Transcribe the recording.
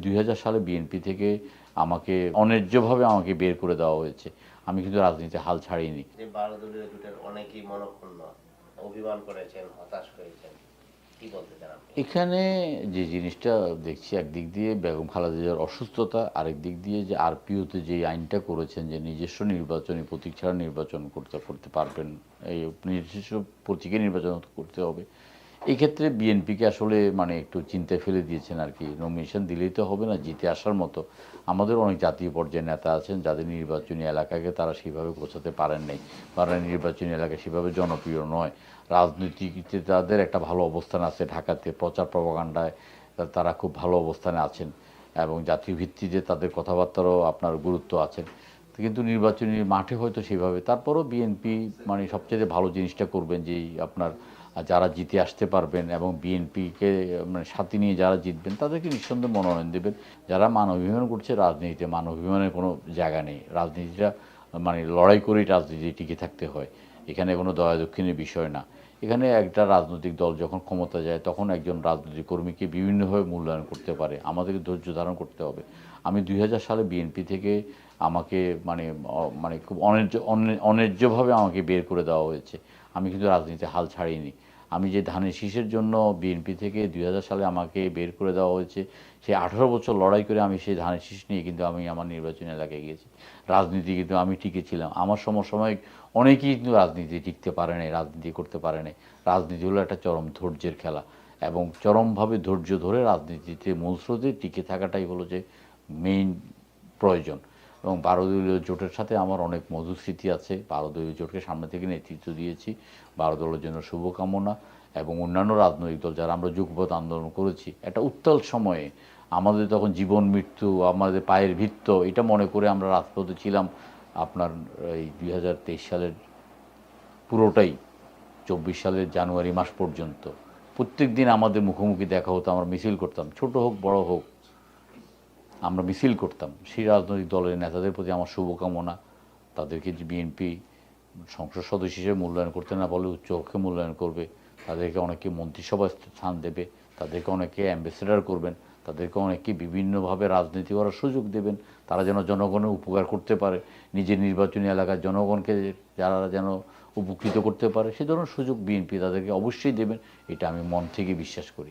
২০০০ সালে বিএনপি থেকে আমাকে অন্যায্যভাবে আমাকে বের করে দেওয়া হয়েছে। আমি কিন্তু রাজনীতিতে হাল ছাড়িনি। যে ১২ দলীয় জোটের অনেকেই মনঃক্ষুণ্ণ, অভিমান করেছেন, হতাশ হয়েছেন। কি বলতে চান আপনি? এখানে যে জিনিসটা দেখছি একদিক দিয়ে বেগম খালেদা জিয়ার অসুস্থতা, আরেক দিক দিয়ে যে আরপিওতে যে আইনটা করেছেন যে নিজস্ব নির্বাচনী প্রতীক ছাড়া নির্বাচন করতে পারবেন, এই নিজস্ব প্রতীকে নির্বাচন করতে হবে। এই ক্ষেত্রে বিএনপিকে আসলে মানে একটু চিন্তায় ফেলে দিয়েছেন আরকি। নমিনেশন দিলেই তো হবে না, জিতে আসার মতো। আমাদের অনেক জাতীয় পর্যায়ের নেতা আছেন যাদের নির্বাচনী এলাকাকে তারা সেভাবে গোছাতে পারেন নাই। তারা নির্বাচনী এলাকায় সেভাবে জনপ্রিয় নয়। রাজনীতিতে তাদের একটা ভালো অবস্থান আছে, ঢাকাতে প্রচার প্রপাগান্ডায় তারা খুব ভালো অবস্থানে আছেন এবং জাতীয় ভিত্তিতে তাদের কথাবার্তারও আপনার গুরুত্ব আছেন। কিন্তু নির্বাচনী মাঠে হয়তো সেভাবে তারপরও বিএনপি মানে সবচাইতে ভালো জিনিসটা করবেন যেই আপনার যারা জিতে আসতে পারবেন এবং বিএনপিকে মানে সাথে নিয়ে যারা জিতবেন তাদেরকে নিঃসন্দেহে মনোনয়ন দেবেন। যারা মানবাভিমান করছে রাজনীতিতে মানবাভিমানের কোনো জায়গা নেই। রাজনীতিটা মানে লড়াই করেই রাজনীতি টিকে থাকতে হয়। এখানে কোনো দয়া দক্ষিণের বিষয় না। এখানে একটা রাজনৈতিক দল যখন ক্ষমতা যায় তখন একজন রাজনৈতিক কর্মীকে বিভিন্নভাবে মূল্যায়ন করতে পারে। আমাদেরকে ধৈর্য ধারণ করতে হবে। আমি ২০০০ সালে বিএনপি থেকে আমাকে মানে মানে খুব অন্যায্যভাবে আমাকে বের করে দেওয়া হয়েছে। আমি কিন্তু রাজনীতিতে হাল ছাড়িনি। আমি যে ধানের শীষের জন্য বিএনপি থেকে ২০০০ সালে আমাকে বের করে দেওয়া হয়েছে, সেই ১৮ বছর লড়াই করে আমি সেই ধানের শীষ নিয়ে কিন্তু আমি আমার নির্বাচনী এলাকায় গিয়েছি। রাজনীতি কিন্তু আমি টিকেছিলাম। আমার সমসাময়িক অনেকেই কিন্তু রাজনীতি টিকতে পারে নাই, রাজনীতি করতে পারে নাই। রাজনীতি হলো একটা চরম ধৈর্যের খেলা এবং চরমভাবে ধৈর্য ধরে রাজনীতিতে মূল স্রোতে টিকে থাকাটাই হলো যে মেইন প্রয়োজন। এবং ১২ দলীয় জোটের সাথে আমার অনেক মধুর স্মৃতি আছে। ১২ দলীয় জোটকে সামনে থেকে নেতৃত্ব দিয়েছি। ১২ দলের জন্য শুভকামনা এবং অন্যান্য রাজনৈতিক দল যারা আমরা যুগপৎ আন্দোলন করেছি, একটা উত্তাল সময়ে আমাদের তখন জীবন মৃত্যু, আমাদের পায়ের ভিত্ত এটা মনে করে আমরা রাজপথে ছিলাম আপনার এই ২০২৩ সালের পুরোটাই ২৪ সালের জানুয়ারি মাস পর্যন্ত। প্রত্যেক দিন আমাদের মুখোমুখি দেখা হতো, আমরা মিছিল করতাম। ছোট হোক, বড় হোক, আমরা মিছিল করতাম। সেই রাজনৈতিক দলের নেতাদের প্রতি আমার শুভকামনা। তাদেরকে যে বিএনপি সংসদ সদস্য হিসেবে মূল্যায়ন করতে না পারলে উচ্চকক্ষে মূল্যায়ন করবে। তাদেরকে অনেকে মন্ত্রিসভায় স্থান দেবে। তাদেরকে অনেকে অ্যাম্বাসেডর করবেন। তাদেরকে অনেকে বিভিন্নভাবে রাজনীতি করার সুযোগ দেবেন। তারা যেন জনগণের উপকার করতে পারে। নিজের নির্বাচনী এলাকার জনগণকে যারা যেন উপকৃত করতে পারে সে ধরনের সুযোগ বিএনপি তাদেরকে অবশ্যই দেবেন। এটা আমি মন থেকে বিশ্বাস করি।